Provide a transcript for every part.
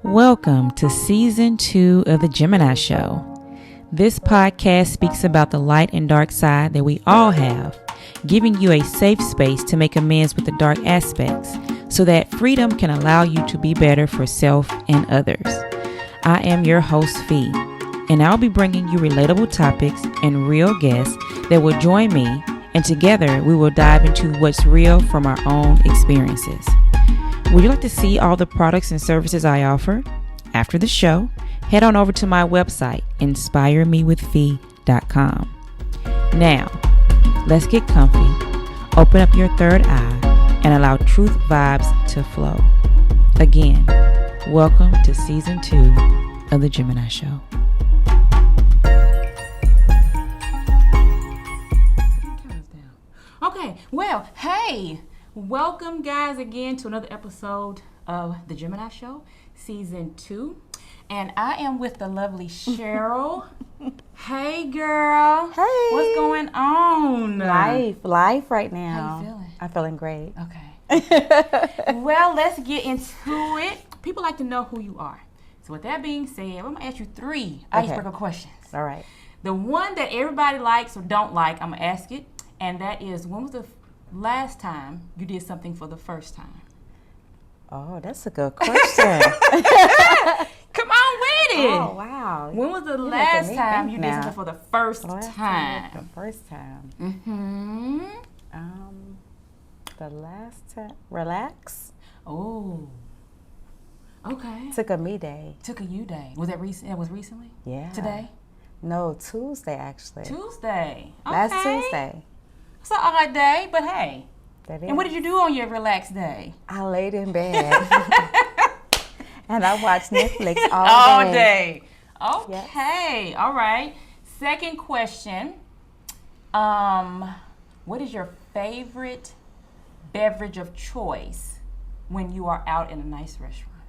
Welcome to Season 2 of The Gemini Show. This podcast speaks about the light and dark side that we all have, giving you a safe space to make amends with the dark aspects so that freedom can allow you to be better for self and others. I am your host, Fee, and I'll be bringing you relatable topics and real guests that will join me, and together we will dive into what's real from our own experiences. Would you like to see all the products and services I offer? After the show, head on over to my website, inspiremewithfee.com. Now, let's get comfy, open up your third eye, and allow truth vibes to flow. Again, welcome to Season 2 of The Gemini Show. Okay, well, hey! Welcome, guys, again to another episode of The Gemini Show, Season 2. And I am with the lovely Cheryl. Hey, girl. Hey. What's going on? Life right now. How you feeling? I'm feeling great. Okay. Well, let's get into it. People like to know who you are. So with that being said, I'm going to ask you 3 icebreaker questions. All right. The one that everybody likes or don't like, I'm going to ask it. And that is, when was the last time you did something for the first time? Oh, that's a good question. Come on with it. Oh, wow. When was the last time you did something for the first time? The first time. Mm-hmm. The last time. Relax. Oh. Okay. Took a me day. Took a you day. Was that recent? That was recently? Yeah. Today? No, Tuesday actually. Tuesday. Okay. Last Tuesday. It's an odd day, but hey. That is. And what did you do on your relaxed day? I laid in bed. And I watched Netflix all day. Okay. Yes. All right. Second question. What is your favorite beverage of choice when you are out in a nice restaurant?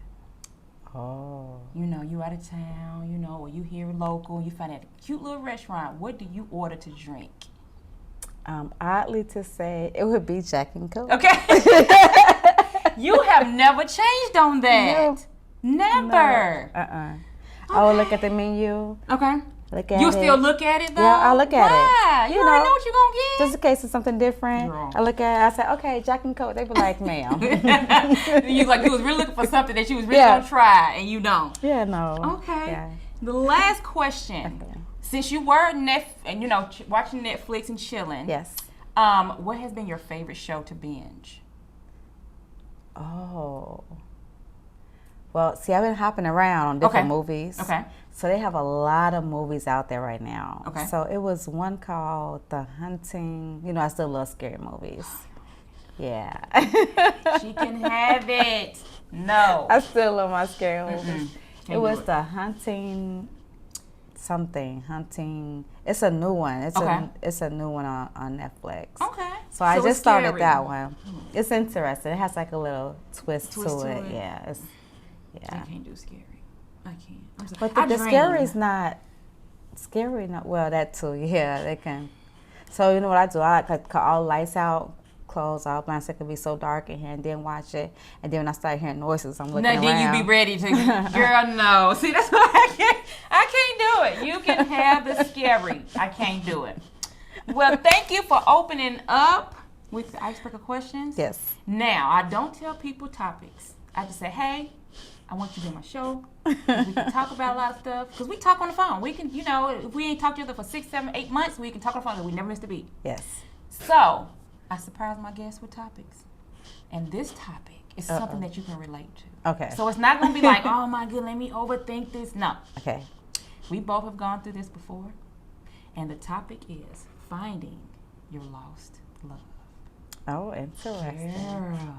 Oh. You know, you out of town, or you here local, you find a cute little restaurant. What do you order to drink? Oddly to say, it would be Jack and Coke. Okay. You have never changed on that. No. Never. No. Okay. I will look at the menu. Okay. Look at you it. Still look at it though? Yeah, I look at it. Why? You already know what you're gonna get. Just in case it's something different. Girl. I look at it, I say, okay, Jack and Coke. They be like, ma'am. You was really looking for something that you was really gonna try and you don't. Yeah, no. Okay. Yeah. The last question. Okay. Since you were watching Netflix and chilling. Yes. What has been your favorite show to binge? Oh. Well, see, I've been hopping around on different movies. Okay. So they have a lot of movies out there right now. Okay. So it was one called The Hunting. I still love scary movies. Yeah. She can have it. No. I still love my scary movies. It was The Hunting Hunting. It's a new one. It's a new one on Netflix. Okay. So I just started that one. It's interesting. It has like a little twist to it. Yeah. I can't do scary. I can't. But the scary is not scary. Well, that too. Yeah, they can. So you know what I do? I like to cut all the lights out, close all blinds. So it can be so dark in here, and then watch it. And then when I start hearing noises, I'm looking around. Then you be ready to. Girl, no. See, that's why I can't do it. You can have the scary. I can't do it. Well, thank you for opening up with the icebreaker questions. Yes. Now, I don't tell people topics. I just say, hey, I want you to be on my show. We can talk about a lot of stuff. Because we talk on the phone. We can, if we ain't talked to each other for 6, 7, 8 months, we can talk on the phone and we never missed a beat. Yes. So, I surprise my guests with topics. And this topic is something that you can relate to. Okay. So it's not going to be like, oh my God, let me overthink this. No. Okay. We both have gone through this before. And the topic is finding your lost love. Oh, interesting. Girl.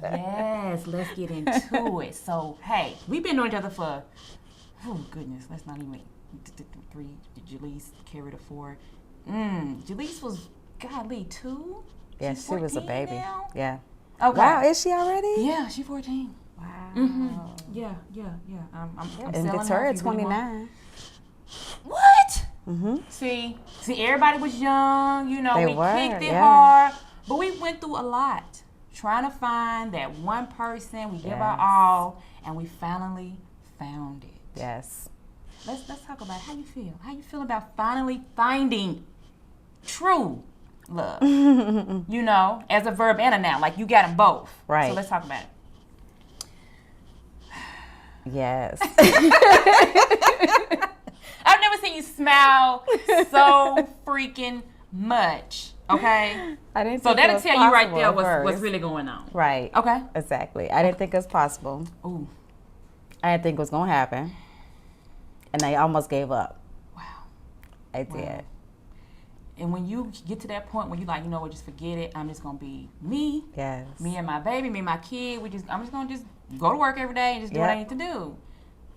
Yes, let's get into it. So, hey, we've been knowing each other for, oh goodness, let's not even, 3, Jaleese carried a 4. Jaleese was, golly, 2? Yeah, she was a baby. Now? Yeah. Okay. Wow, is she already? Yeah, she's 14. Wow. Mm-hmm. Yeah. I'm and Victoria, 29. What? Mm-hmm. See, everybody was young, They we were, kicked it yeah. hard, but we went through a lot. trying to find that one person. We give our all, and we finally found it. Yes. Let's talk about how you feel. How you feel about finally finding true love? You know, as a verb and a noun. Like, you got them both. Right. So let's talk about it. Yes. I've never seen you smile so freaking much. Okay? I didn't so think that'll it was tell you right there possible what's really going on. Right. Okay? Exactly. I didn't think it was possible. Ooh. I didn't think it was going to happen. And I almost gave up. Wow. I did. And when you get to that point where you're like, you know what, just forget it. I'm just going to be me. Yes. Me and my baby, me and my kid. I'm just going to just go to work every day and just do what I need to do.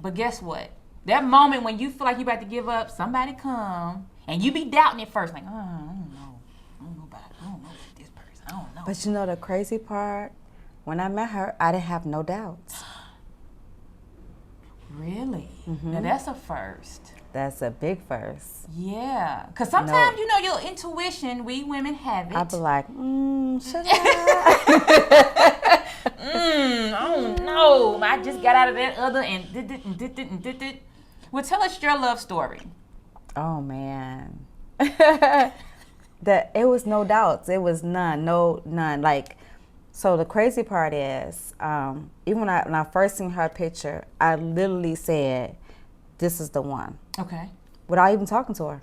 But guess what? That moment when you feel like you're about to give up, somebody come, and you be doubting it first. Like, oh, I don't know. I don't know about this person. I don't know. But you know the crazy part? When I met her, I didn't have no doubts. Really? Mm-hmm. Now, that's a first. That's a big first. Yeah. Because sometimes, you know, your intuition, we women have it. I'd be like, should I? I don't know. I just got out of that other and did it. Well, tell us your love story. Oh, man. It was no doubts. It was none. Like, so the crazy part is, even when I first seen her picture, I literally said, this is the one. Okay. Without even talking to her.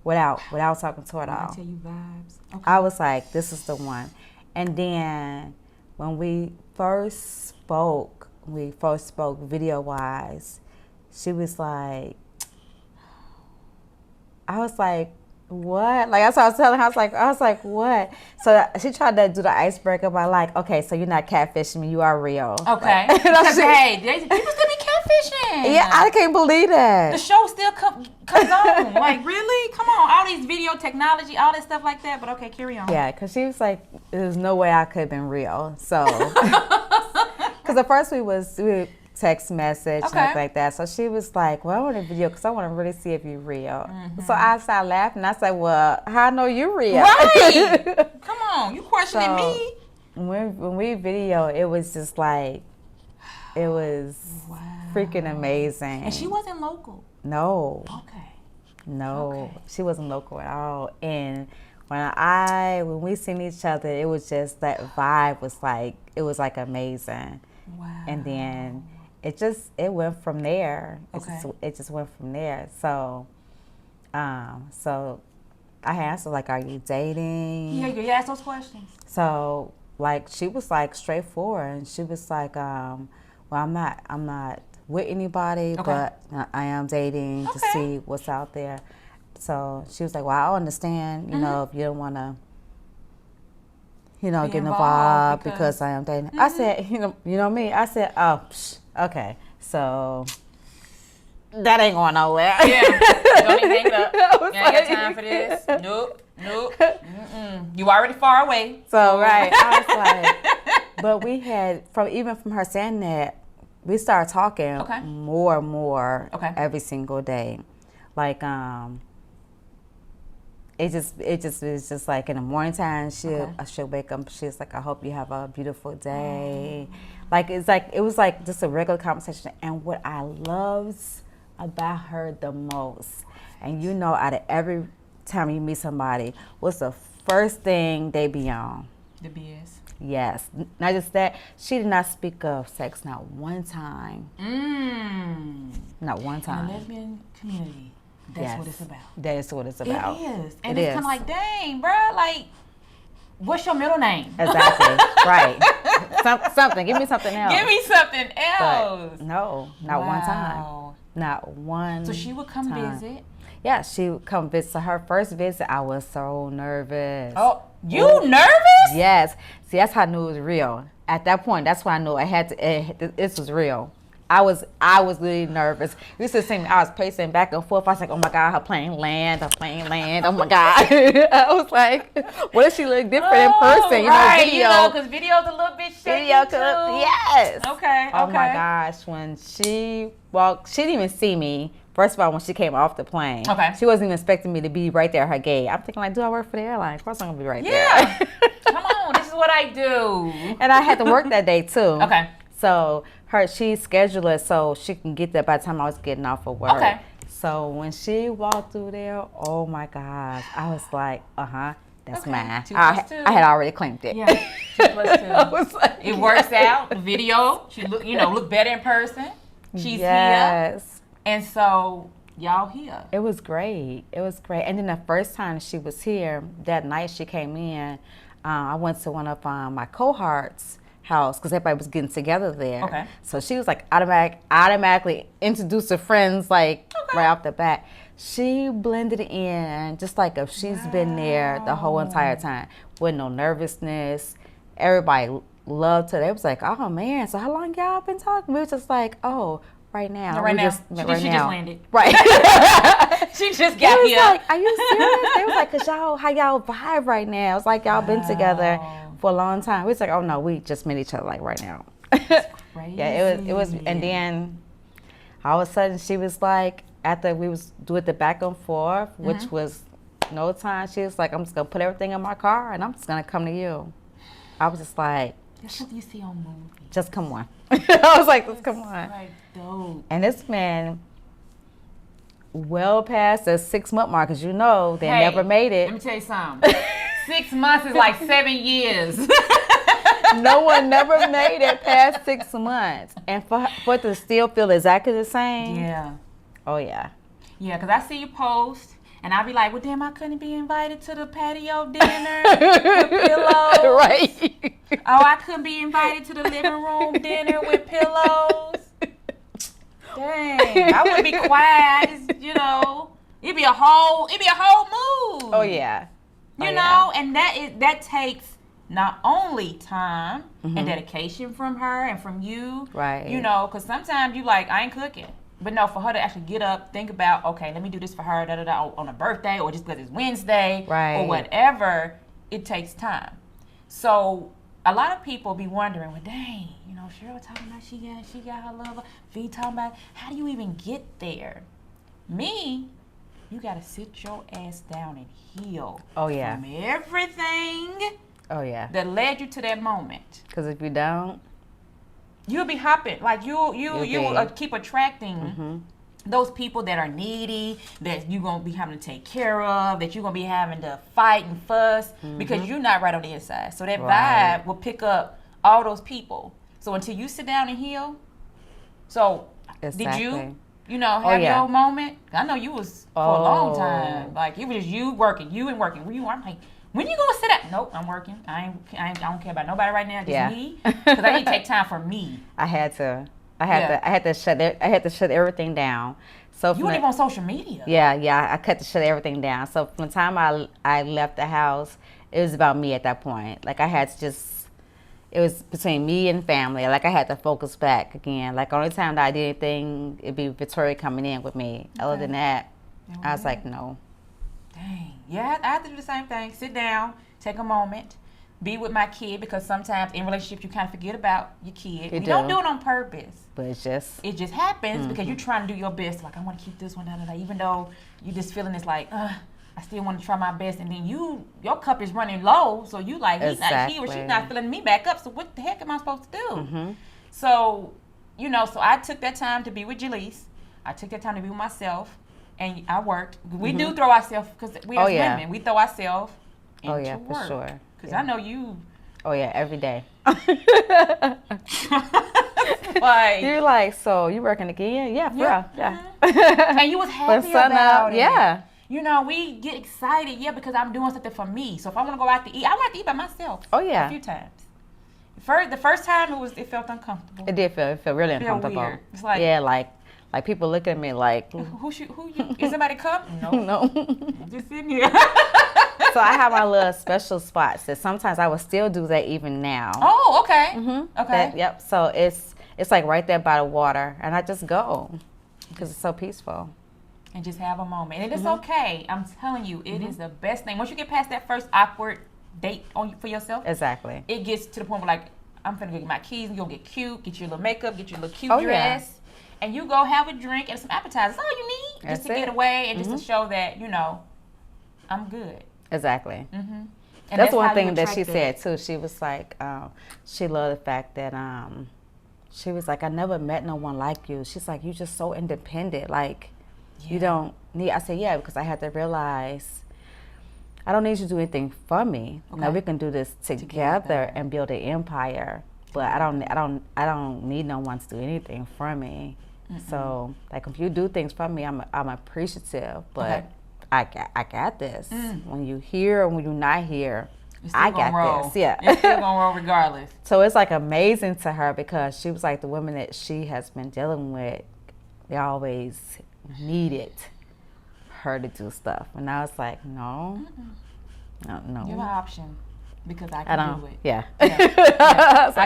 Wow. Without talking to her at all. I tell you vibes. Okay. I was like, this is the one. And then when we first spoke video-wise, she was like, I was like, what? Like, that's what I was telling her. I was like, what? So she tried to do the icebreaker by like, okay, so you're not catfishing me, you are real. Okay. Like, because, hey, people still be catfishing. Yeah, I can't believe that. The show still comes on. Like, really? Come on. All these video technology, all that stuff like that. But okay, carry on. Yeah, because she was like, there's no way I could have been real. So, because at first we text message and stuff like that. So she was like, well, I want a video because I want to really see if you're real. Mm-hmm. So I started laughing. I said, well, how I know you're real? Right. Come on. You questioning me. When we video, it was just like, it was freaking amazing. And she wasn't local? No. Okay. No. Okay. She wasn't local at all. And when we seen each other, it was just, that vibe was like, it was like amazing. Wow. And then it went from there. It just went from there. So, so I asked her, like, are you dating? Yeah, you asked those questions. So, like, she was like straightforward, and she was like, well, I'm not with anybody, but I am dating to see what's out there. So she was like, well, I understand, you know, if you don't want to, you know, get involved because I am dating. Mm-hmm. I said, you know me. I said, oh, okay. So that ain't going nowhere. Yeah. Don't even hang it up. You ain't got time for this. Nope. Mm-mm. You already far away. So, right. I was like, but we had, from her saying that, we started talking more and more every single day. Like, it was just like in the morning time, she'll wake up, she's like, I hope you have a beautiful day. Like, it was like just a regular conversation. And what I loved about her the most, and you know, out of every time you meet somebody, what's the first thing they be on? The BS. Yes. Not just that, she did not speak of sex not one time. Not one time. In the lesbian community, that's what it's about. That is what it's about. It is. And it's kind of like, dang, bro, like, what's your middle name? Exactly. Right. Something. Give me something else. Give me something else. But no, not one time. Not one time. So she would come visit? Yeah, she would come visit. So her first visit, I was so nervous. Oh, you nervous? Yes. See, that's how I knew it was real. At that point, that's why I knew this was real. I was really nervous. You used to see me, I was pacing back and forth. I was like, oh my God, her plane land. Oh my God. I was like, what if she look different in person? Right, video. You know, because video's a little bit shaky too. Yes. Okay. Oh my gosh, when she walked, she didn't even see me. First of all, when she came off the plane, she wasn't even expecting me to be right there at her gate. I'm thinking like, do I work for the airline? Of course I'm gonna be right there. Come on, this is what I do. And I had to work that day too. Okay. So she scheduled it so she can get there by the time I was getting off of work. Okay. So when she walked through there, oh my gosh, I was like, that's mine. 2 plus 2. I had already claimed it. Yeah, 2 plus 2. I was like, it works out. The video, she look better in person. She's here, and so y'all here. It was great. It was great. And then the first time she was here, that night she came in, I went to one of my cohorts' house because everybody was getting together there. Okay. So she was like automatically introduced her friends right off the bat. She blended in just like if she's been there the whole entire time with no nervousness. Everybody loved her. They was like, oh man, so how long y'all been talking? We was just like, oh, right now. No, right now. She just landed. Right. She just got here. Like, are you serious? They was like, cause how y'all vibe right now? It's like y'all been together for a long time. We was like, oh no, we just met each other like right now. Crazy. Yeah, it was, and then all of a sudden she was like, after we was doing the back and forth, which was no time, she was like, I'm just gonna put everything in my car and I'm just gonna come to you. I was just like, that's what you see on movies. Just come on. I was like, just come on. Like, dope. And this man, well past the 6-month mark, because they never made it. Let me tell you something. 6 months is like 7 years. No one never made it past 6 months. And for it to still feel exactly the same. Yeah. Oh, yeah. Yeah, because I see you post, and I be like, well, damn, I couldn't be invited to the patio dinner with pillows. Right. Oh, I couldn't be invited to the living room dinner with pillows. Dang, I wouldn't be quiet. It'd be a whole mood. Oh, yeah. You know, and that takes not only time and dedication from her and from you. Right. Because sometimes you like, I ain't cooking. But no, for her to actually get up, think about, okay, let me do this for her, on a birthday, or just because it's Wednesday, or whatever, it takes time. So a lot of people be wondering, well, dang, Cheryl talking about she got her lover, V talking about, how do you even get there? Me, you got to sit your ass down and heal. Oh, yeah. From everything. Oh, yeah. That led you to that moment. Because if you don't, you'll be hopping. Like you will keep attracting those people that are needy, that you're going to be having to take care of, that you're going to be having to fight and fuss because you're not right on the inside. So that vibe will pick up all those people. So until you sit down and heal. So did you, have your moment? I know you was for a long time. Like it was just you working. I'm like, when you gonna sit down? Nope, I'm working. I don't care about nobody right now. Just me, because I need to take time for me. I had to shut everything down. So you weren't even on social media. Yeah, I cut to shut everything down. So from the time I left the house, it was about me at that point. Like I had to it was between me and family. Like I had to focus back again. Like only time that I did anything, it'd be Victoria coming in with me. Okay. Other than that, I was like, no. Dang. Yeah, I have to do the same thing. Sit down, take a moment, be with my kid, because sometimes in relationships you kind of forget about your kid. You don't do it on purpose. But it just happens because you're trying to do your best. Like, I want to keep this one down, even though you just feeling it's like, I still want to try my best. And then your cup is running low, so you like, he or she's not filling me back up. So what the heck am I supposed to do? So, so I took that time to be with Jaleese. I took that time to be with myself. And I worked. We do throw ourselves, because we as women, we throw ourselves into work. For sure. Because I know you. Oh, yeah, every day. Like, you're like, so you working again? Yeah, for real. Yeah. And you was happy about it. Yeah. We get excited, because I'm doing something for me. So if I want to go out to eat, I want to eat by myself. Oh, yeah. A few times. The first time it felt uncomfortable. It did feel really uncomfortable. Weird. It's like, like people look at me like, who you? Is somebody come? No. No. I'm just sitting here. So I have my little special spots that sometimes I will still do that even now. Oh, okay. Okay. So it's like right there by the water, and I just go because it's so peaceful. And just have a moment, and it is okay. I'm telling you, it is the best thing. Once you get past that first awkward date for yourself, exactly, it gets to the point where like, I'm finna go get my keys and go get cute, get your little makeup, get your little cute dress. And you go have a drink and some appetizers. That's all you need. just to get away and just to show that, you know, I'm good. Exactly. Mm-hmm. And that's one thing that she said too. She was like, she loved the fact that she was like, I never met no one like you. She's like, you just so independent. Like, you don't need. I said, yeah, because I had to realize I don't need you to do anything for me. Okay. Now we can do this together and build an empire. But I don't need no one to do anything for me. Mm-mm. So like, if you do things for me, I'm appreciative. But I got this. When you here or when you're not here, I got this. Yeah, it's still gonna roll regardless. So it's like amazing to her because she was like the women that she has been dealing with. They always needed her to do stuff, and I was like, no. You have an option because I can do it. Yeah, I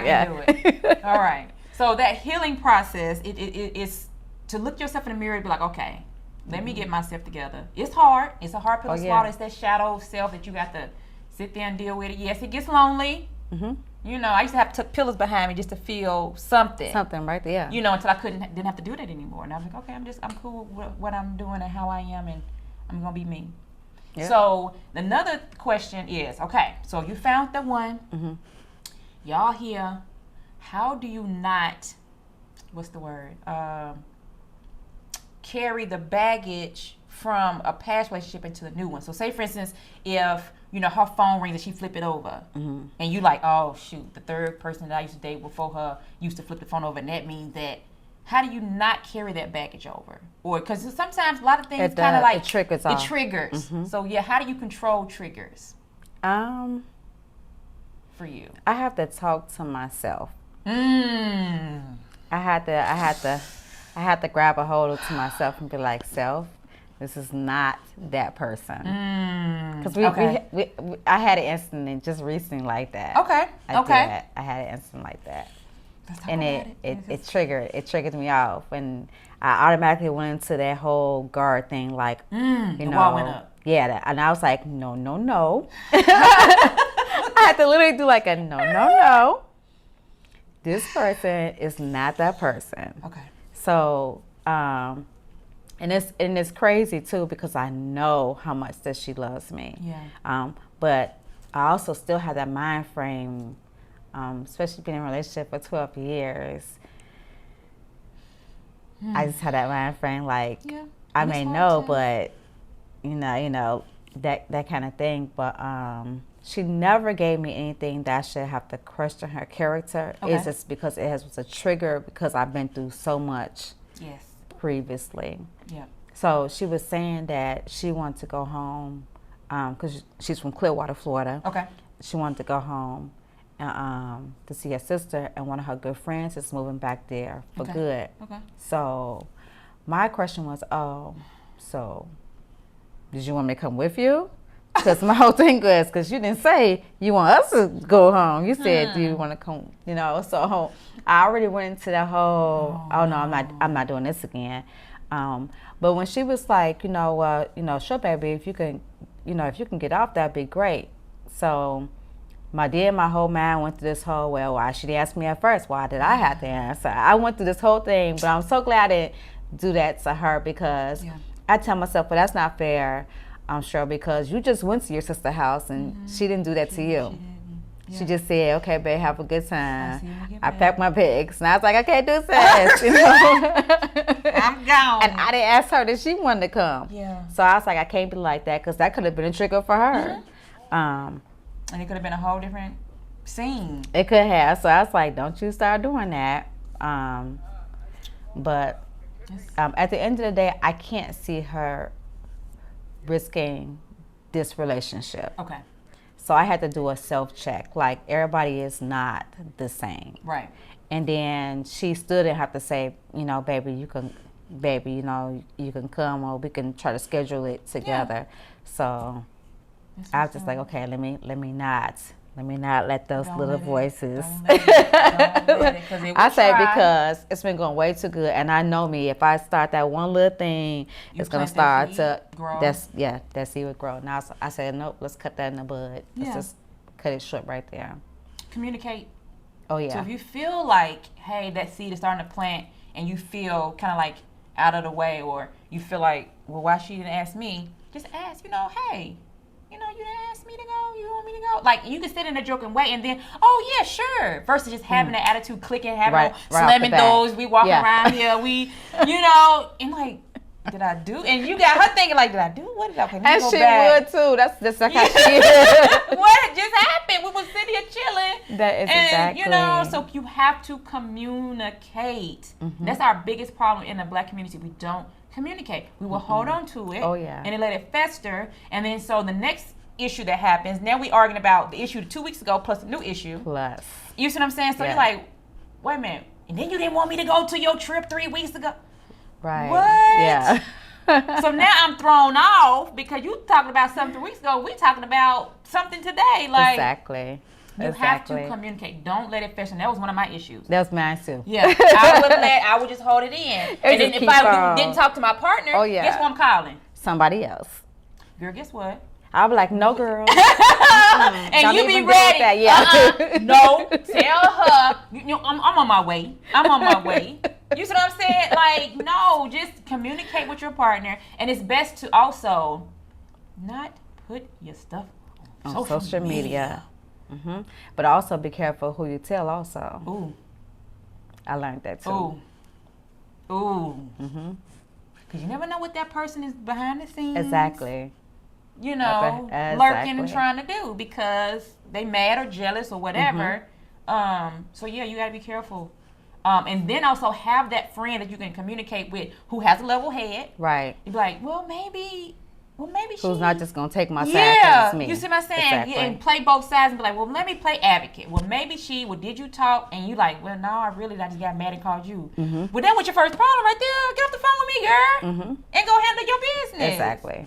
can do it. All right. So that healing process, it's to look yourself in the mirror and be like, okay, let me get myself together. It's hard. It's a hard pill to swallow. It's that shadow self that you got to sit there and deal with it. Yes, it gets lonely. Mm-hmm. You know, I used to have to tuck pillows behind me just to feel something. Something right there. You know, until I didn't have to do that anymore. And I was like, okay, I'm cool with what I'm doing and how I am, and I'm gonna be me. Yep. So another question is, okay, so you found the one. Mm-hmm. Y'all here. How do you not, what's the word? Carry the baggage from a past relationship into the new one. So say, for instance, if, you know, her phone rings and she flip it over, and you like, oh, shoot, the third person that I used to date before her used to flip the phone over, and that means that, how do you not carry that baggage over? Or, because sometimes a lot of things kind of like, it triggers. Mm-hmm. So, yeah, how do you control triggers? For you? I have to talk to myself. I had to grab a hold to myself and be like, self, this is not that person. Because I had an incident just recently like that. Okay. I had an incident like that, and it triggered me off, and I automatically went into that whole guard thing, like you know, the wall went up. Yeah, and I was like, no. I had to literally do like a no. This person is not that person. Okay. So, and it's crazy too because I know how much that she loves me. Yeah. But I also still have that mind frame, especially being in a relationship for 12 years. I just had that mind frame like, I may know, but you know that kind of thing. But she never gave me anything that I should have to question her character. Okay. It's just because it was a trigger because I've been through so much previously. Yeah. So she was saying that she wanted to go home because she's from Clearwater, Florida. Okay. She wanted to go home to see her sister, and one of her good friends is moving back there for good. Okay. So my question was, so did you want me to come with you? Because my whole thing was, because you didn't say you want us to go home. You said you want to come, you know. So I already went into the whole, oh no, I'm not doing this again. But when she was like, sure, baby, if you can get off, that'd be great. So my whole mind went through this whole, well, why she didn't ask me at first? Why did I have to answer? I went through this whole thing, but I'm so glad I didn't do that to her because I tell myself, well, that's not fair. I'm sure because you just went to your sister's house and she didn't do that to you. She just said, okay, babe, have a good time. I packed my bags and I was like, I can't do this. I'm gone. And I didn't ask her that she wanted to come. Yeah. So I was like, I can't be like that because that could have been a trigger for her. And it could have been a whole different scene. It could have. So I was like, don't you start doing that. But at the end of the day, I can't see her risking this relationship. Okay. So I had to do a self-check. Like, everybody is not the same. Right. And then she still didn't have to say, baby, you can come, or we can try to schedule it together. So I was just like, okay, let me not let those little voices. I say because it's been going way too good, and I know me. If I start that one little thing, it's gonna start to grow. That seed would grow. Now I said, nope, let's cut that in the bud. Let's just cut it short right there. Communicate. Oh yeah. So if you feel like, hey, that seed is starting to plant, and you feel kind of like out of the way, or you feel like, well, why she didn't ask me? Just ask, hey, you didn't ask me to go. You want me to go? Like, you can sit in a joking way and then, oh, yeah, sure. Versus just having that attitude, clicking, having slamming doors. We walking around here. We, and like, did I do? And you got her thinking like, did I do? What did I do? And she would too. That's like how she is. What just happened? We was sitting here chilling. That is exactly. So you have to communicate. That's our biggest problem in the Black community. We don't communicate. We will hold on to it. Oh, yeah. And then let it fester. And then so the next issue that happens, now we arguing about the issue 2 weeks ago plus a new issue. You see what I'm saying? So you're like, wait a minute. And then you didn't want me to go to your trip 3 weeks ago. Right. What? Yeah. So now I'm thrown off because you talking about something 3 weeks ago. We talking about something today. Like, exactly. You have to communicate. Don't let it fester. That was one of my issues. That was mine too. Yeah. I would just hold it in. And then if I didn't talk to my partner, guess what I'm calling? Somebody else. Girl, guess what? I'll be like, no, girl. And you be ready. No, tell her. I'm on my way. I'm on my way. You see what I'm saying? Like, no, just communicate with your partner. And it's best to also not put your stuff on social media. But also be careful who you tell also. Ooh. I learned that too. Ooh. Because you never know what that person is behind the scenes. Exactly. Lurking and trying to do because they mad or jealous or whatever. So yeah, you got to be careful. And then also have that friend that you can communicate with who has a level head. Right. You'd be like, well, maybe who's not just going to take my side because it's me. You see what I'm saying? Exactly. And play both sides and be like, well, let me play advocate. Well, maybe did you talk? And you like, well, no, I just got mad and called you. Well, that was your first problem right there. Get off the phone with me, girl. And go handle your business. Exactly.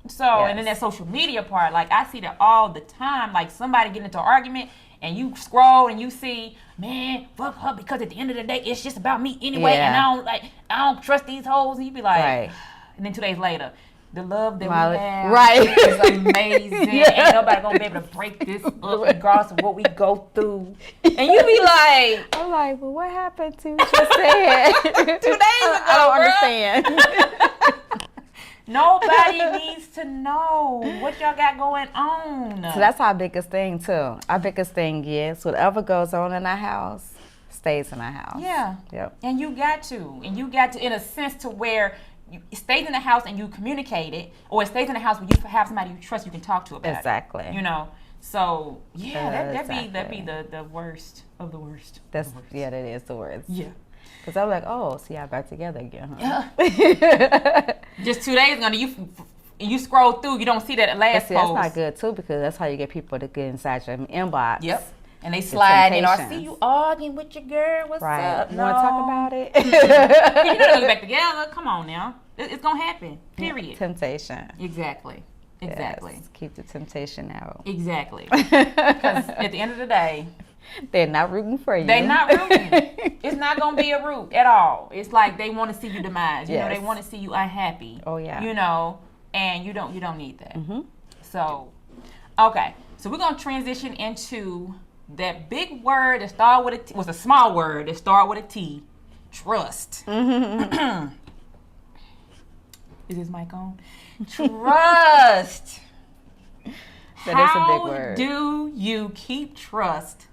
So, and then that social media part, like I see that all the time. Like somebody get into an argument and you scroll and you see, man, fuck her because at the end of the day, it's just about me anyway. And I don't trust these hoes. And you be like, and then 2 days later, the love that we have is amazing. Ain't nobody gonna be able to break this up regardless of what we go through. And you be like, I'm like, well, what happened to what you said 2 days ago? I don't understand. Nobody needs to know what y'all got going on. So that's our biggest thing too. Our biggest thing is whatever goes on in our house stays in our house. Yeah. Yep. And you got to in a sense to where it stays in the house and you communicate it, or it stays in the house where you have somebody you trust you can talk to about exactly. it. So that'd be the worst of the worst. That is the worst. Yeah. Because I was like, oh, so y'all back together again, huh? Yeah. Just 2 days ago, you scroll through, you don't see that last post. That's not good too, because that's how you get people to get inside your inbox. Yep. And they slide, I see you arguing with your girl. What's up? You want to talk about it? You know they're gonna get back together. Come on now. It's gonna happen. Period. Temptation. Exactly. Yes. Keep the temptation out. Exactly. Because at the end of the day, they're not rooting for you. They're not rooting. It's not going to be a root at all. It's like they want to see you demise. You know, they want to see you unhappy. Oh, yeah. And you don't need that. So, okay. So we're going to transition into that big word that started with a T. Was a small word that started with a T. Trust. Is this mic on? Trust. That is a big word. How do you keep trust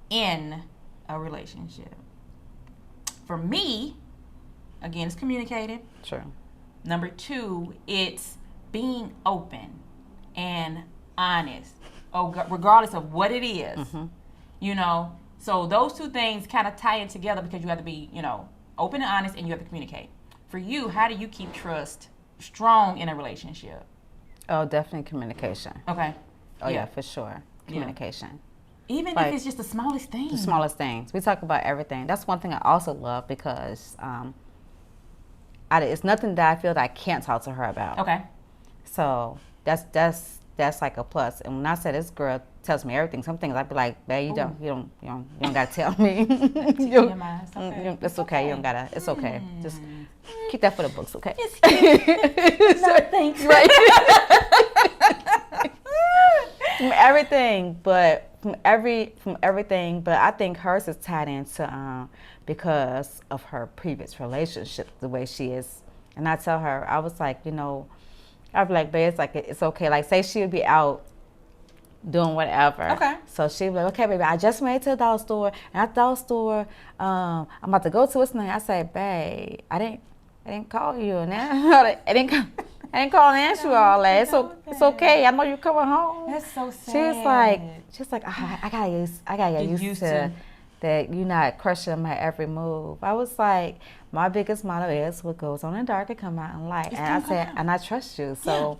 in a relationship? For me, again, it's communicating. Sure. Number 2, it's being open and honest, regardless of what it is. So those 2 things kind of tie in together because you have to be, open and honest, and you have to communicate. For you, how do you keep trust strong in a relationship? Oh, definitely communication. Okay. Oh, yeah, for sure. Communication. Even if it's just the smallest thing. The smallest things. We talk about everything. That's one thing I also love because it's nothing that I feel that I can't talk to her about. Okay. So that's like a plus. And when I say this girl tells me everything, some things I'd be like, babe, you don't gotta tell me. It's okay. You don't gotta. It's okay. Just keep that for the books, okay? It's cute. No, thanks. Right. from everything, from everything. But I think hers is tied into because of her previous relationship, the way she is. And I tell her, I was like, I'd be like, babe, it's like it's okay. Like, say she would be out doing whatever. Okay. So she'd be like, okay, baby, I just made it to the dollar store, and at the dollar store, I'm about to go to what's name. I said, babe, I didn't call you, and I didn't call and ask you all that. It's okay. I know you're coming home. That's so sad. She's like, oh, I gotta get used to that. You're not crushing my every move. I was like, my biggest motto is what goes on in the dark can come out in light, and I said, and I trust you. So.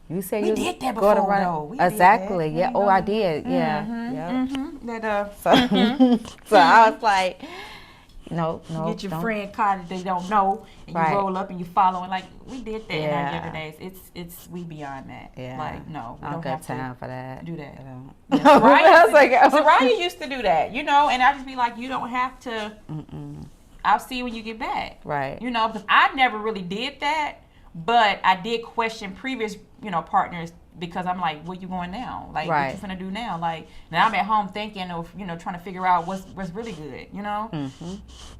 You said we you did that before, though. Exactly. Yeah. Oh, I did. Yeah. Mm-hmm. So I was like, no. You get your friend card that they don't know, and you roll up and you follow, and like we did that in our younger days. It's we beyond that. Yeah. Like no, we I don't have got time for that. Do that. Yeah, Soraya used to do that, and I just be like, you don't have to. I'll see you when you get back. Right. Because I never really did that. But I did question previous, partners because I'm like, where you going now? Like, what you finna do now? Like, now I'm at home thinking of, trying to figure out what's really good, Mm-hmm.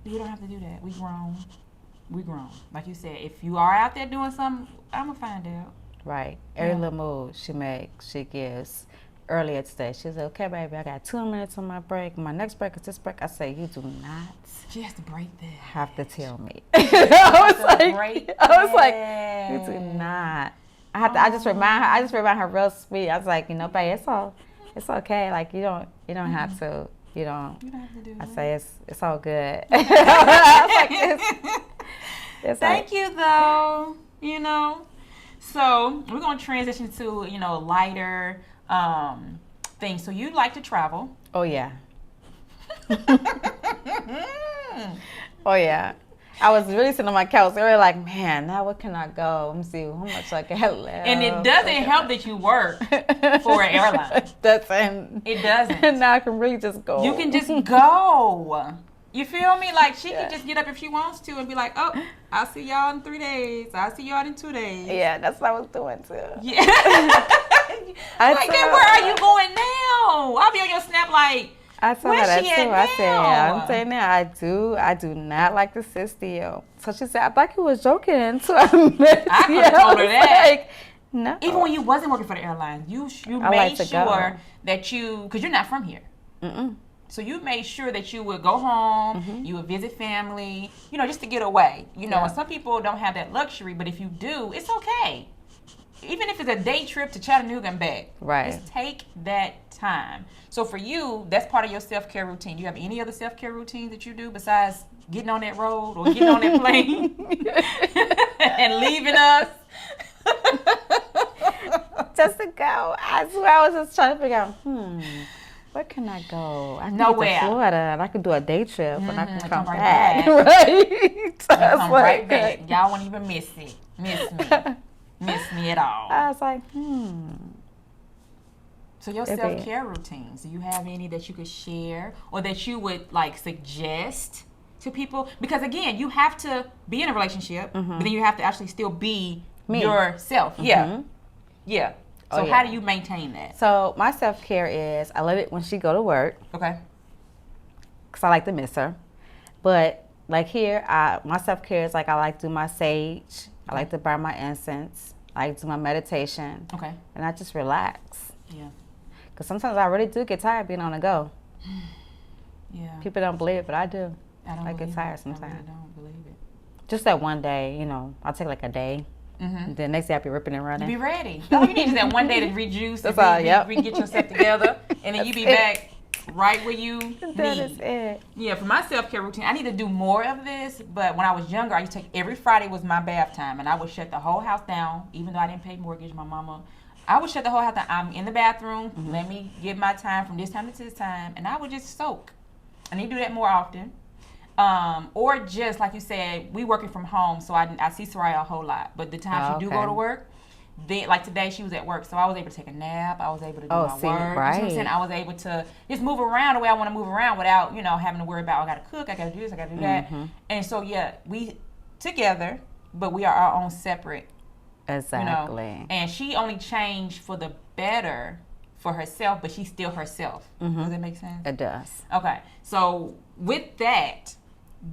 You don't have to do that. We grown. Like you said, if you are out there doing something, I'm gonna find out. Right. Every little move she makes, she gives. Earlier today, she said, okay, baby, I got 2 minutes on my break. My next break is this break. I say, you do not. She has to break that. Have to tell me. I was like, you do not. I just remind her real sweet. I was like, babe, it's okay. Like you don't have to. You don't have to do it. I say it's all good. Thank you though. So we're gonna transition to lighter things. So you like to travel? Oh yeah. Oh yeah. I was really sitting on my couch. They were like, man, now where can I go? Let me see how much I got left. And it doesn't help that you work for an airline. It doesn't. And now I can really just go. You can just go. You feel me? Like she can just get up if she wants to and be like, oh, I'll see y'all in 3 days. I'll see y'all in 2 days. Yeah, that's what I was doing too. Yeah. Where are you going now? I'll be on your Snap like, I saw that too. I said, I'm saying that I do not like to sit still. So she said, I thought you was joking. I could have told her that. Like, no. Even when you wasn't working for the airline, you made sure that because you're not from here. Mm-mm. So you made sure that you would go home, you would visit family, just to get away. And some people don't have that luxury, but if you do, it's okay. Even if it's a day trip to Chattanooga and back, just take that time. So for you, that's part of your self-care routine. Do you have any other self-care routines that you do besides getting on that road or getting on that plane and leaving us? Just to go. I swear I was just trying to figure out, where can I go? I can get to Florida and I can do a day trip and I can come back. Right? Come right back. Y'all won't even miss me. Miss me at all. I was like, So your self-care routines, do you have any that you could share or that you would suggest to people? Because again, you have to be in a relationship, but then you have to actually still be yourself. Yeah. So how do you maintain that? So my self-care is, I love it when she go to work. Okay. Because I like to miss her. But like here, my self-care is I like to do my sage. I like to burn my incense. I like to do my meditation. Okay. And I just relax. Yeah. Because sometimes I really do get tired being on the go. Yeah. People don't believe it, but I do. I get tired sometimes. I really don't believe it. Just that one day, I'll take a day. The next day I'll be ripping and running. You be ready. All you need is that one day to rejuice. That's all, get yourself together. And then you be back right where you That is it. Yeah, for my self-care routine, I need to do more of this, but when I was younger, I used to take every Friday was my bath time, and I would shut the whole house down, even though I didn't pay mortgage, my mama. I would shut the whole house down. I'm in the bathroom, let me get my time from this time to this time, and I would just soak. I need to do that more often. Or just, like you said, we working from home, so I see Soraya a whole lot, but the time she do go to work, like today she was at work, so I was able to take a nap. I was able to do my work. Right. You know what I'm saying? I was able to just move around the way I want to move around without, having to worry about, I got to cook, I got to do this, I got to do that. And so, we together, but we are our own separate. Exactly. And she only changed for the better for herself, but she's still herself. Does that make sense? It does. Okay. So with that,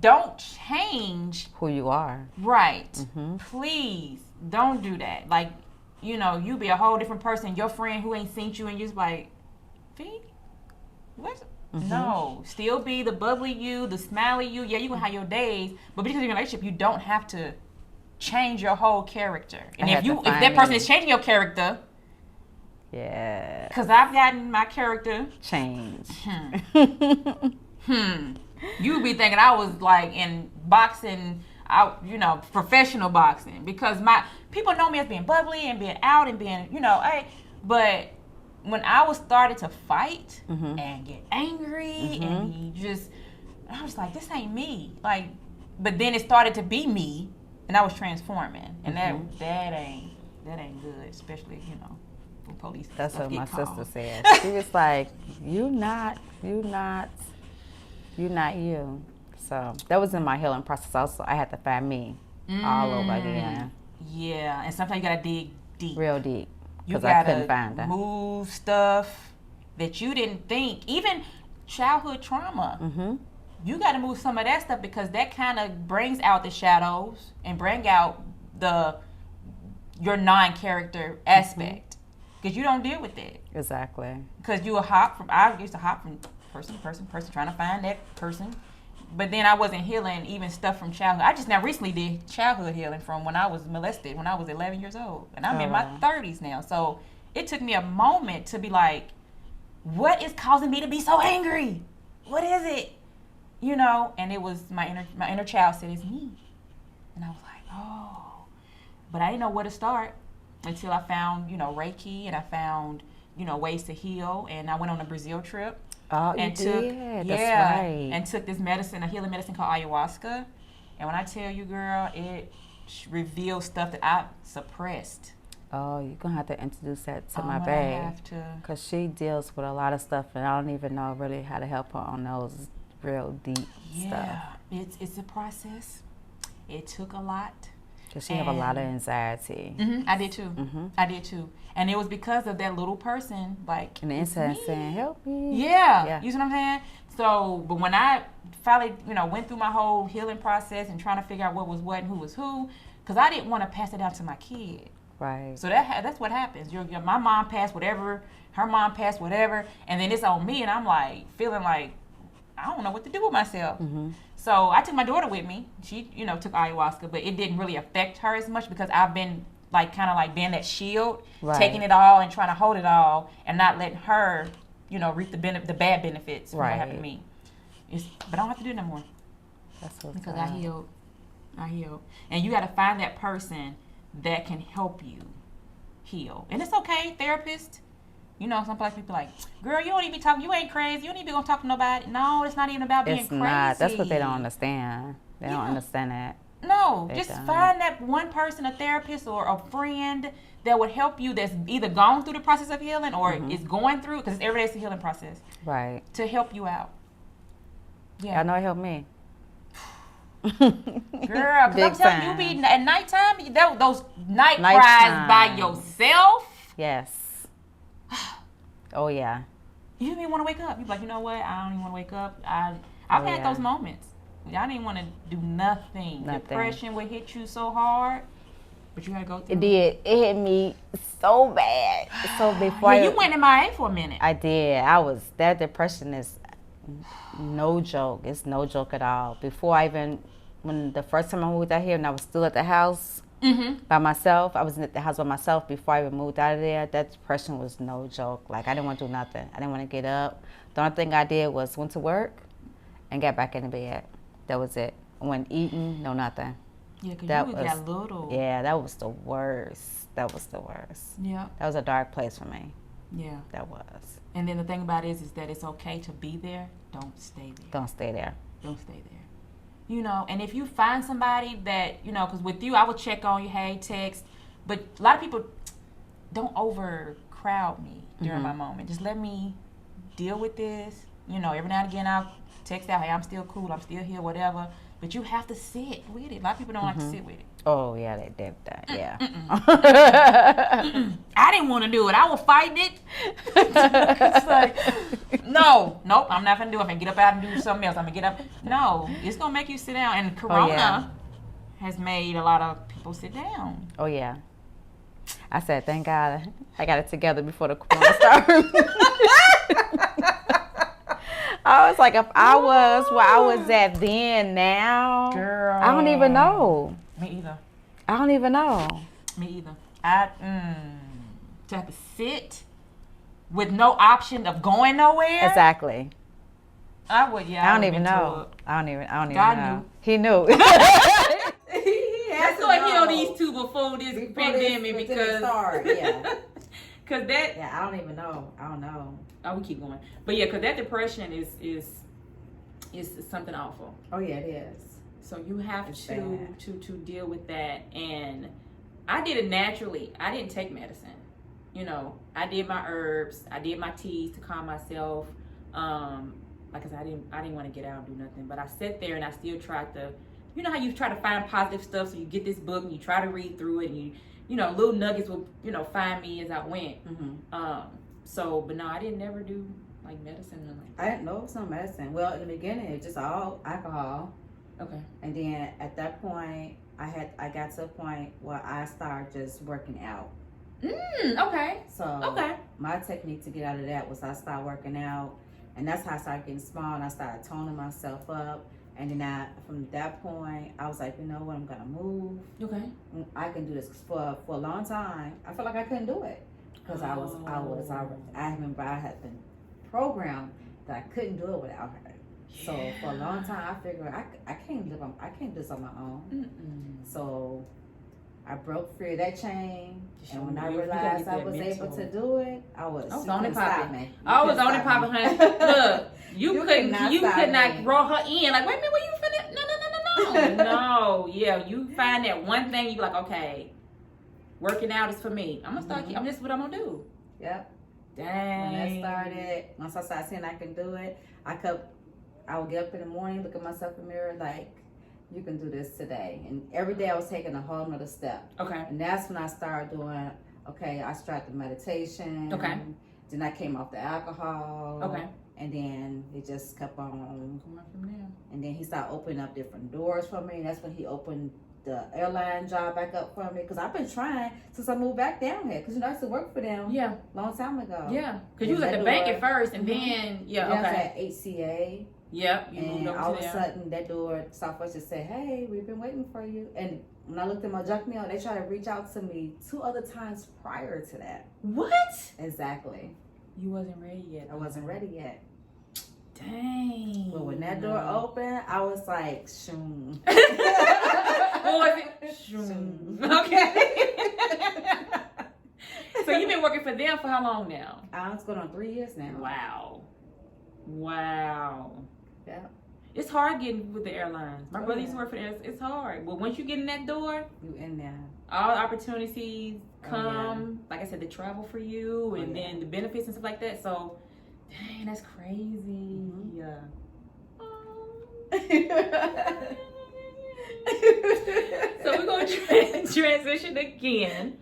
don't change who you are. Right. Please don't do that. Like, you know, you be a whole different person. Your friend who ain't seen you and you're just like, Fee? What? No. Still be the bubbly you, the smiley you. Yeah, you can have your days, but because you're in a relationship, you don't have to change your whole character. And if that person is changing your character, yeah, because I've gotten my character change. You be thinking I was like in boxing, professional boxing, because my people know me as being bubbly and being out and being, hey, but when I was started to fight and get angry and I was like, this ain't me. Like, but then it started to be me, and I was transforming, and that ain't good, especially when police. That's what my called. sister said. She was like, you not you. So that was in my healing process. Also, I had to find me all over again. Yeah, and sometimes you gotta dig deep, real deep, because I couldn't find it. Move stuff that you didn't think, even childhood trauma. You got to move some of that stuff, because that kind of brings out the shadows and bring out your non-character aspect, because you don't deal with it. Exactly. Because I used to hop from person to person, trying to find that person. But then I wasn't healing even stuff from childhood. I just now recently did childhood healing from when I was molested when I was 11 years old. And I'm in my 30s now. So it took me a moment to be like, what is causing me to be so angry? What is it? And it was my inner child said, it's me. And I was like, oh. But I didn't know where to start until I found, Reiki, and I found, ways to heal. And I went on a Brazil trip. Oh, and you did. That's right. And took this medicine, a healing medicine called ayahuasca. And when I tell you, girl, it revealed stuff that I suppressed. Oh, you're going to have to introduce that to my babe. I have to. Because she deals with a lot of stuff, and I don't even know really how to help her on those real deep stuff. Yeah, it's a process. It took a lot. Because she have a lot of anxiety. I did too. And it was because of that little person, like, and the inside saying, help me. Yeah. You see what I'm saying? So, but when I finally, went through my whole healing process and trying to figure out what was what and who was who, because I didn't want to pass it down to my kid. Right. So that's what happens. My mom passed whatever, her mom passed whatever, and then it's on me, and I'm like, feeling like, I don't know what to do with myself. So I took my daughter with me. She, took ayahuasca, but it didn't really affect her as much because I've been being that shield, taking it all and trying to hold it all, and not letting her, reap the bad benefits from what happened to me. But I don't have to do it no more. That's what's because I healed. And you got to find that person that can help you heal. And it's okay, therapist. Some people like, girl, you don't even be talking. You ain't crazy. You don't even be gonna talk to nobody. No, it's not even about being crazy. It's not. That's what they don't understand. They don't understand that. No, just find that one person, a therapist or a friend that would help you, that's either gone through the process of healing or is going through, because every day is a healing process. Right. To help you out. Yeah, I know it helped me. Girl, because I'm telling you, you be at nighttime, those night cries by yourself. Yes. Oh, yeah. You didn't even want to wake up. You be like, you know what? I don't even want to wake up. I've had those moments. I didn't want to do nothing. Depression would hit you so hard, but you had to go through it. It did. It hit me so bad. So before you went MIA for a minute. I did. That depression is no joke. It's no joke at all. When the first time I moved out here and I was still at the house, by myself. I was at the house by myself before I even moved out of there. That depression was no joke. Like, I didn't want to do nothing. I didn't want to get up. The only thing I did was went to work and got back in the bed. That was it. I wasn't eating, no nothing. Yeah, because you got little. Yeah, that was the worst. Yeah. That was a dark place for me. Yeah. That was. And then the thing about it is that it's okay to be there. Don't stay there. Don't stay there. And if you find somebody that, because with you, I would check on you, hey, text. But a lot of people don't overcrowd me during my moment. Just let me deal with this. Every now and again, I'll text out, hey, I'm still cool, I'm still here, whatever. But you have to sit with it. A lot of people don't like to sit with it. Oh, yeah, yeah. I didn't want to do it. I was fighting it. It's like, nope, I'm not going to do it. I'm going to get up out and do something else. I'm going to get up. No, it's going to make you sit down. And Corona has made a lot of people sit down. Oh, yeah. I said, thank God I got it together before the Corona started. I was like, if I was where I was at then, now, girl, I don't even know. Me either. I don't even know. Me either. To have to sit with no option of going nowhere. Exactly. I would. Yeah. I don't even know. I don't even God know. knew. He knew. Let's go and heal these two before this pandemic because yeah. Cause that. Yeah, I don't even know. I don't know. Oh, we keep going. But yeah, cause that depression is something awful. Oh yeah, it is. So you have to deal with that. And I did it naturally. I didn't take medicine. You know, I did my herbs. I did my teas to calm myself. Like I said, I didn't want to get out and do nothing. But I sat there and I still tried to. You know how you try to find positive stuff. So you get this book and you try to read through it, and you know, little nuggets will find me as I went. But no, I didn't never do like medicine or like that. I didn't know it was no medicine. Well, in the beginning, it was just all alcohol. Okay. And then at that point, I got to a point where I started just working out. Okay. So my technique to get out of that was I started working out, and that's how I started getting small, and I started toning myself up. And then from that point, I was like, you know what, I'm gonna move. Okay. I can do this for a long time. I felt like I couldn't do it because I remember I had been programmed that I couldn't do it without her. Yeah. So for a long time, I figured I can't do this on my own. So I broke free of that chain, and when I realized I was able to do it, I was on it popping. I was on it popping, honey. Look, you could not roll her in. Like, wait a minute, where you finna? No. No, yeah, you find that one thing, you be like, okay, working out is for me. I'm gonna start. I'm just what I'm gonna do. Yep. Dang. When that started, once I started seeing I can do it, I would get up in the morning, look at myself in the mirror, like, you can do this today. And every day I was taking a whole nother step. Okay. And that's when I started doing, I started the meditation. Okay. Then I came off the alcohol. Okay. And then it just kept on going from there. And then he started opening up different doors for me. And that's when he opened the airline job back up for me. Because I've been trying since I moved back down here. Because I used to work for them a long time ago. Yeah. Because you was at the bank at first. And then, I was at HCA. Yep. And all of a sudden, that door, Southwest just said, hey, we've been waiting for you. And when I looked at my junk mail, they tried to reach out to me 2 other times prior to that. What? Exactly. You wasn't ready yet. I wasn't ready yet. Dang. But when that door opened, I was like, shoom. What was it? Shoom. Okay. So you've been working for them for how long now? It's going on 3 years now. Wow. Yeah. It's hard getting with the airlines. My brother used to work for them. It's hard. But once you get in that door, you in there. All the opportunities come. Like I said, the travel for you and then the benefits and stuff like that. So, dang, that's crazy. Yeah. So we're going to transition again.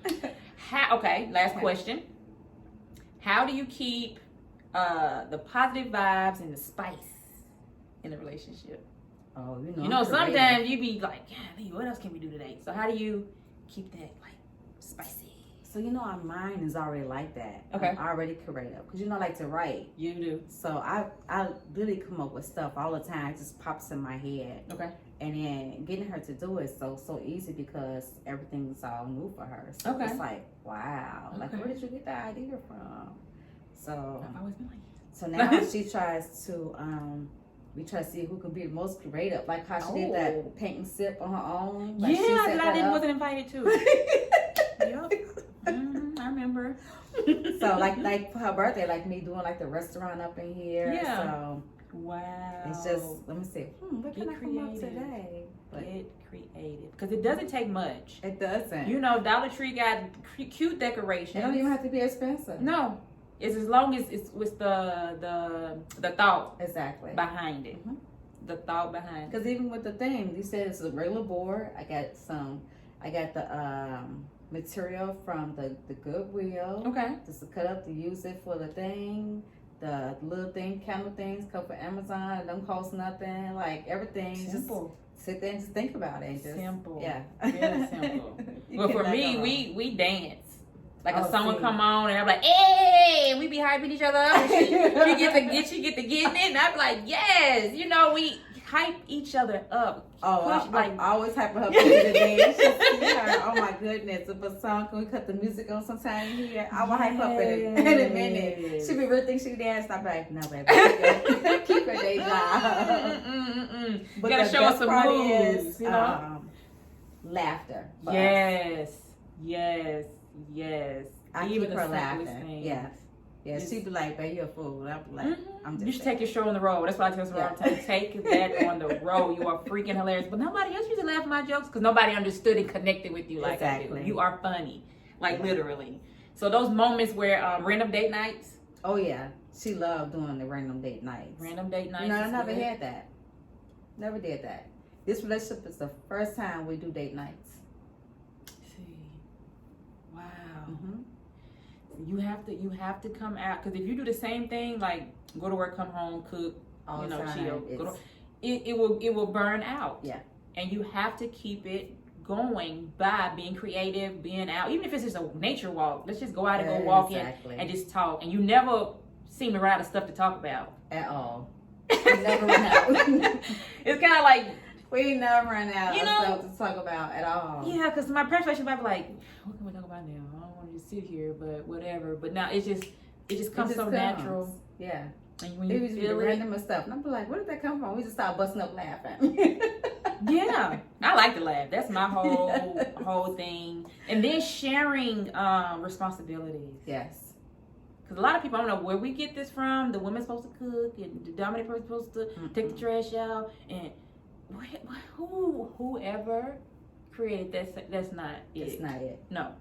Last question. How do you keep the positive vibes and the spice in the relationship? Oh, sometimes you be like, yeah, what else can we do today? So how do you keep that like spicy? So our mind is already like that. Okay. I'm already creative because I like to write. You do. So I really come up with stuff all the time. It just pops in my head. Okay. And then getting her to do it so easy because everything's all new for her. So it's like, wow. Like, where did you get that idea from? So I've always been like that. So now she tries to we try to see who can be the most creative. Like how she did that paint and sip on her own. Like I wasn't invited to. Yep. I remember. So like for her birthday, like me doing like the restaurant up in here. Yeah. So wow. It's just let me see. What can I come up today? Get creative because it doesn't take much. It doesn't. Dollar Tree got cute decorations. They don't even have to be expensive. No. It's as long as it's with the thought Exactly. behind it. Mhm. The thought behind it. Because even with the thing, you said it's a regular board. I got the material from the Goodwill. Okay. Just to cut up to use it for the thing. The little thing, candle things, come from Amazon. It don't cost nothing. Like everything. Simple. Just sit there and just think about it. And just, Simple. Yeah. Very simple. Well, for me, we dance. Like if Oh, someone see. come on and I'm like, hey, and we be hyping each other up. And she get to getting it, and I'm like, yes, you know, we hype each other up. Oh, Push, I always hype her up in the dance. Oh my goodness! If a song, can we cut the music on sometime here? I will hype up in a minute. She be really think she dance. I'm like, no, baby, keep her day job. But gotta the show us best some part moves, is, you know? Laughter. Yes. I Even keep the her simplest laughing. things. Yeah. She be like, baby, you're a fool. And I be like, I'm just You should take your show on the road. That's what I tell her all the time. Take that on the road. You are freaking hilarious. But nobody else used to laugh at my jokes because nobody understood and connected with you like I do. You are funny. Like literally. So those moments where random date nights. Oh yeah. She loved doing the random date nights. Random date nights. No, I never had that. Never did that. This relationship is the first time we do date nights. See. Wow. Mm-hmm. You have to come out, because if you do the same thing, like go to work, come home, cook, All you know, the time, chill, it will burn out. Yeah. And you have to keep it going by being creative, being out, even if it's just a nature walk. Let's just go out and go walk in and just talk. And you never seem to run out of stuff to talk about At all. We never run out. It's kind of like, we never run out You of know- stuff to talk about at all. yeah, because my preparation might be like, what can we talk about now? I don't want to just sit here, but whatever. But now it just comes so comes. natural. Yeah. And when It you was just feel it, random and stuff. And I'm like, where did that come from? We just started busting up laughing. yeah, I like to laugh. That's my whole thing. And then sharing responsibilities. Yes. Because a lot of people, I don't know where we get this from. The woman's supposed to cook, and the dominant person's supposed to take the trash out, and whoever created that's not it. It's not it. No.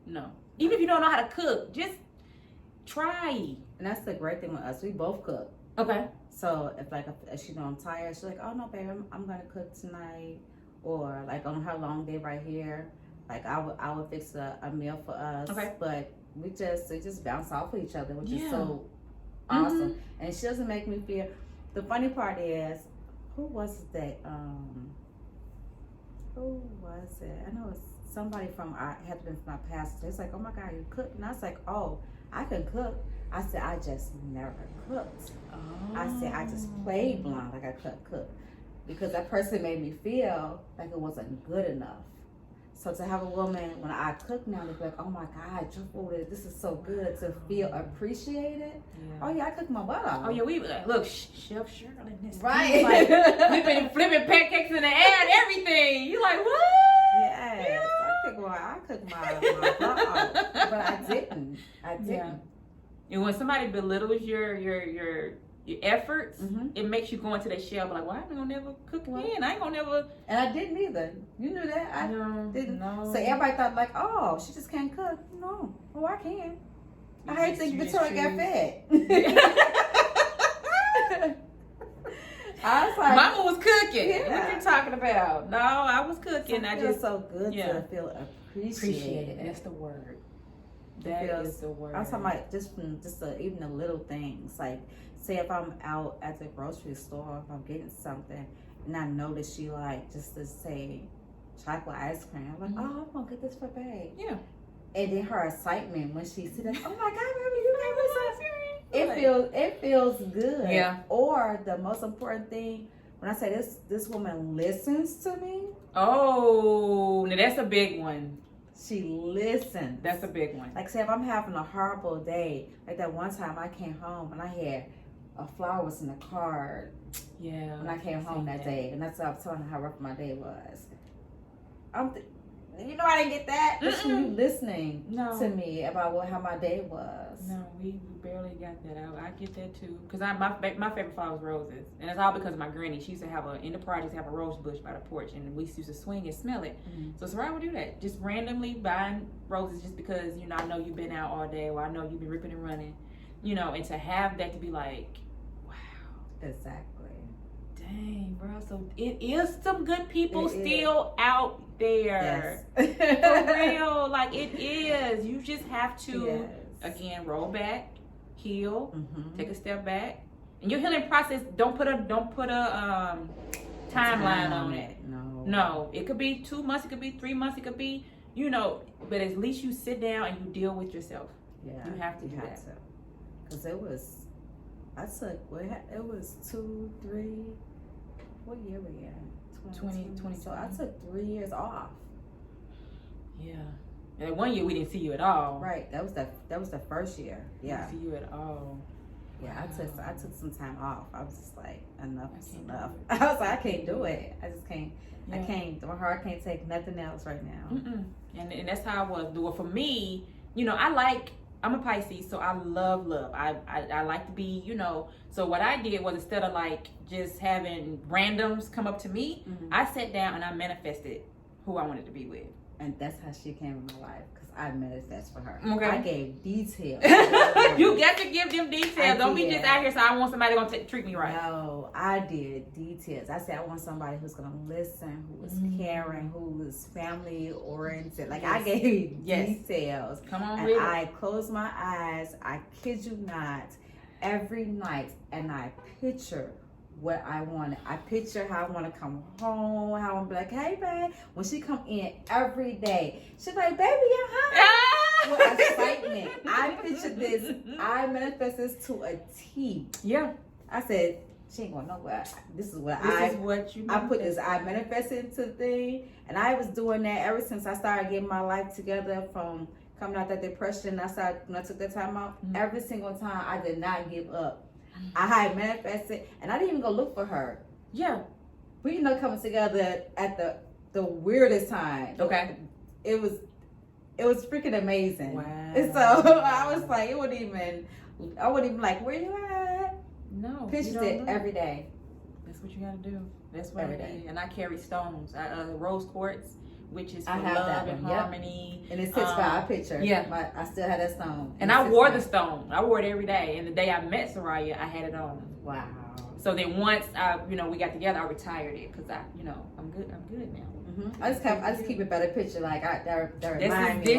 No. Even if you don't know how to cook, just try. And that's the great thing with us. We both cook. Okay. So if she know I'm tired, she's like, oh no, babe, I'm gonna cook tonight. Or like on her long day right here, like I would fix a meal for us. Okay. But we just bounce off of each other, which is Yeah. so awesome. And she doesn't make me feel. The funny part is, who was it that who was it? I know it's somebody from had to been from my past. It's like, oh my God, you cook? And I was like, oh, I can cook. I said, I just never cooked. I said, I just played blind like I couldn't cook. Because that person made me feel like it wasn't good enough. So to have a woman, when I cook now, they're like, oh my God, your food, this is so good, to feel appreciated. Yeah. Oh yeah, I cook my butt off. Oh yeah, we look, Chef Shirley. Right. Like, we've been flipping pancakes in the air and everything. You like what? Yes, Yeah. I cook my butt off, but I didn't. Yeah. And when somebody belittles your efforts, it makes you go into that shell, like, well, I ain't gonna never cook again. I ain't gonna never. And I didn't either. You knew that. I didn't. No. So everybody thought like, oh, she just can't cook. No, oh, I can. I hate to think Victoria got fed. I was like, Mama was cooking. Yeah. What you talking about? No, I was cooking. I just so good to feel appreciate appreciated. it. That's the word. That is the word. I'm talking about just even the little things. Like, say if I'm out at the grocery store, if I'm getting something, and I know that she like just to say chocolate ice cream. I'm like, oh, I'm gonna get this for babe. Yeah. And then her excitement when she sees that, oh my God, baby, you got this ice cream. It feels good. Yeah. Or the most important thing, when I say this woman listens to me. Oh, now that's a big one. She listens. That's a big one. Like, say if I'm having a horrible day, like that one time I came home and I had flowers in the card. Yeah. When I came home that day, and that's what I was telling her how rough my day was. You know, I didn't get that. But you listening No. to me about how my day was. No, we barely got that out. I get that too, because my favorite flower was roses, and it's all because of my granny. She used to have in the projects have a rose bush by the porch, and we used to swing and smell it. So Soraya would do that, just randomly buying roses, just because I know you've been out all day, or I know you've been ripping and running, and to have that to be like, wow, Exactly. dang, bro. So it is some good people still out there. Yes. For real, like it is. You just have to. Again, roll back, heal, take a step back, and your healing process. Don't put a timeline on it. No, it could be 2 months, it could be 3 months, it could be But at least you sit down and you deal with yourself. Yeah, you have to do that. Because it was 2, 3. What year we in? 2020. So I took 3 years off. Yeah. And 1 year we didn't see you at all. Right. That was the first year. Yeah. Didn't see you at all. Yeah, wow. I took some time off. I was just like, enough is enough. I was like, I can't do it. I just can't. Yeah. I can't. My heart can't take nothing else right now. And that's how I was. Well, for me, I'm a Pisces, so I love. I like to be, So what I did was, instead of like just having randoms come up to me, I sat down and I manifested who I wanted to be with. And that's how she came in my life, because I manifest for her. Okay. I gave details. You got to give them details. Don't be just out here, so I want somebody gonna treat me right. No, I did details. I said I want somebody who's gonna listen, who is caring, who is family oriented. Like I gave details. Come on, and I closed my eyes. I kid you not, every night, and I picture what I wanted. I picture how I want to come home, how I'm like, hey, babe. When she come in every day, she's like, baby, I'm home. With excitement. I pictured this. I manifest this to a T. Yeah. I said, she ain't going nowhere. This is what you I put this. I manifested into the thing. And I was doing that ever since I started getting my life together, from coming out that depression. When I took that time out, every single time I did not give up. I had manifested, and I didn't even go look for her. Yeah. We coming together at the weirdest time. Okay. It was freaking amazing. Wow. And so I was like, I wouldn't even like, where you at? No. Pictures it every day. That's what you gotta do. That's what I did. And I carry stones. Rose quartz, which is for love and harmony. And it sits by a picture. Yeah. I still have that stone. And I wore the stone. I wore it every day. And the day I met Soraya, I had it on. Wow. So then once we got together, I retired it, because I'm good now. I just keep a better picture. Like that remind me.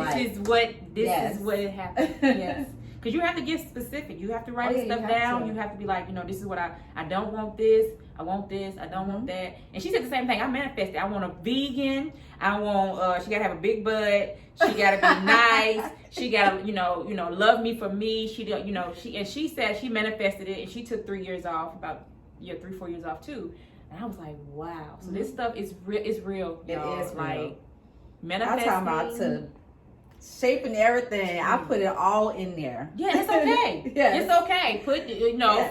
This is what it happened. Yes. Because you have to get specific. You have to write stuff down. You have to be like, this is what I don't want this. I want this. I don't want that. And she said the same thing. I manifested. I want a vegan. I want. She gotta have a big butt. She gotta be nice. She gotta, love me for me. She said she manifested it, and she took 3 years off. About 3-4 years off too. And I was like, wow. So this stuff is real. It's real. Y'all. It is real. Like manifesting. I'm talking about to shaping everything. I put it all in there. Yeah, it's okay. Yes. It's okay. Put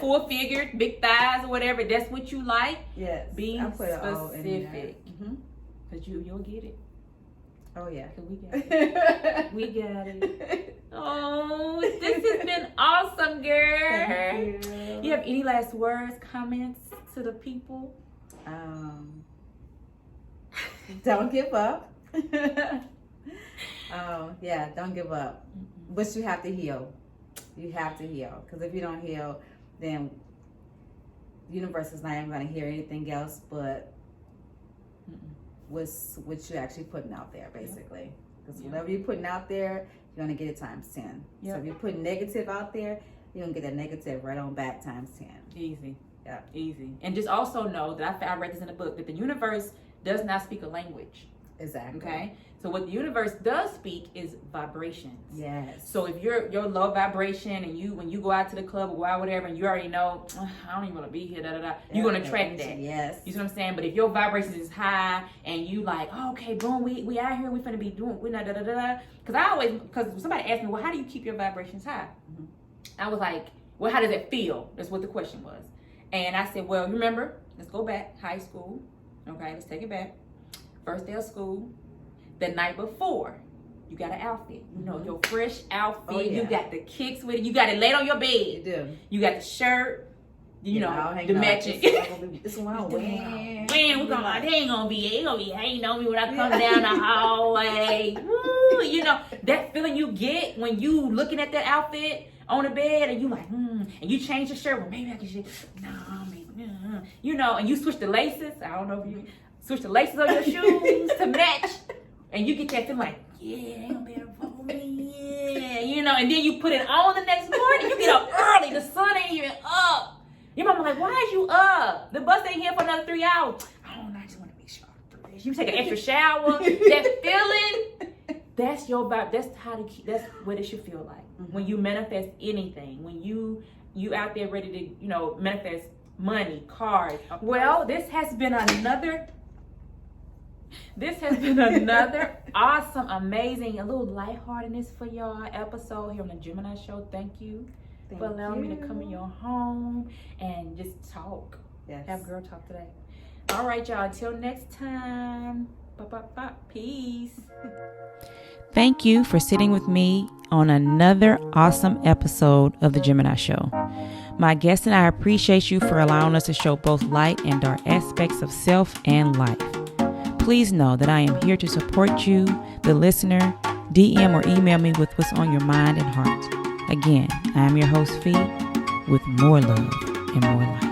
full figure, big thighs or whatever. That's what you like. Yes. Being I put it all in there. specific. Because you'll get it. Oh yeah. Cause we got it. We got it. Oh, this has been awesome, girl. Thank you. You have any last words, comments to the people? Don't give up. Don't give up. But you have to heal. You have to heal. Because if you don't heal, then the universe is not even going to hear anything else but what you're actually putting out there, basically. Because whatever you're putting out there, you're going to get it times 10. So if you put negative out there, you're going to get that negative right on back times 10. Easy. Yeah. Easy. And just also know that I read this in the book, that the universe does not speak a language. Exactly. Okay? So what the universe does speak is vibrations. Yes. So if you're low vibration, and when you go out to the club or go out whatever, and you already know, I don't even want to be here, you're gonna attract that. Yes. You see what I'm saying? But if your vibrations is high and you like, okay, boom, we out here, we finna be doing, we not because somebody asked me, well, how do you keep your vibrations high? I was like, well, how does it feel? That's what the question was. And I said, well, remember, let's go back, high school. Okay, let's take it back. First day of school. the night before, you got an outfit. You know, your fresh outfit. Oh, yeah. You got the kicks with it. You got it laid on your bed. You do. You got the shirt. You know, the matching. This one I'm wearing. Man, they ain't gonna be hating on me when I come down the hallway. Woo, you know, that feeling you get when you looking at that outfit on the bed and you like, and you change your shirt. Well, maybe I can you know, and you switch the laces. I don't know if you switch the laces on your shoes to match. And you get that feeling like, yeah, ain't gonna be able to follow me. Yeah, you know, and then you put it on the next morning. You get up early. The sun ain't even up. Your mama like, why is you up? The bus ain't here for another 3 hours. I don't know, I just want to make sure I'm fresh. You take an extra shower. That feeling, that's your vibe. That's what it should feel like. Mm-hmm. When you manifest anything. When you out there ready to, you know, manifest money, cars. Well, this has been another awesome, amazing, a little lightheartedness for y'all episode here on the Gemini Show. Thank you. For allowing me to come in your home and just talk. Yes. Have girl talk today. All right, y'all. Until next time. Peace. Thank you for sitting with me on another awesome episode of the Gemini Show. My guest and I appreciate you for allowing us to show both light and dark aspects of self and life. Please know that I am here to support you, the listener. DM or email me with what's on your mind and heart. Again, I am your host, Fee, with more love and more light.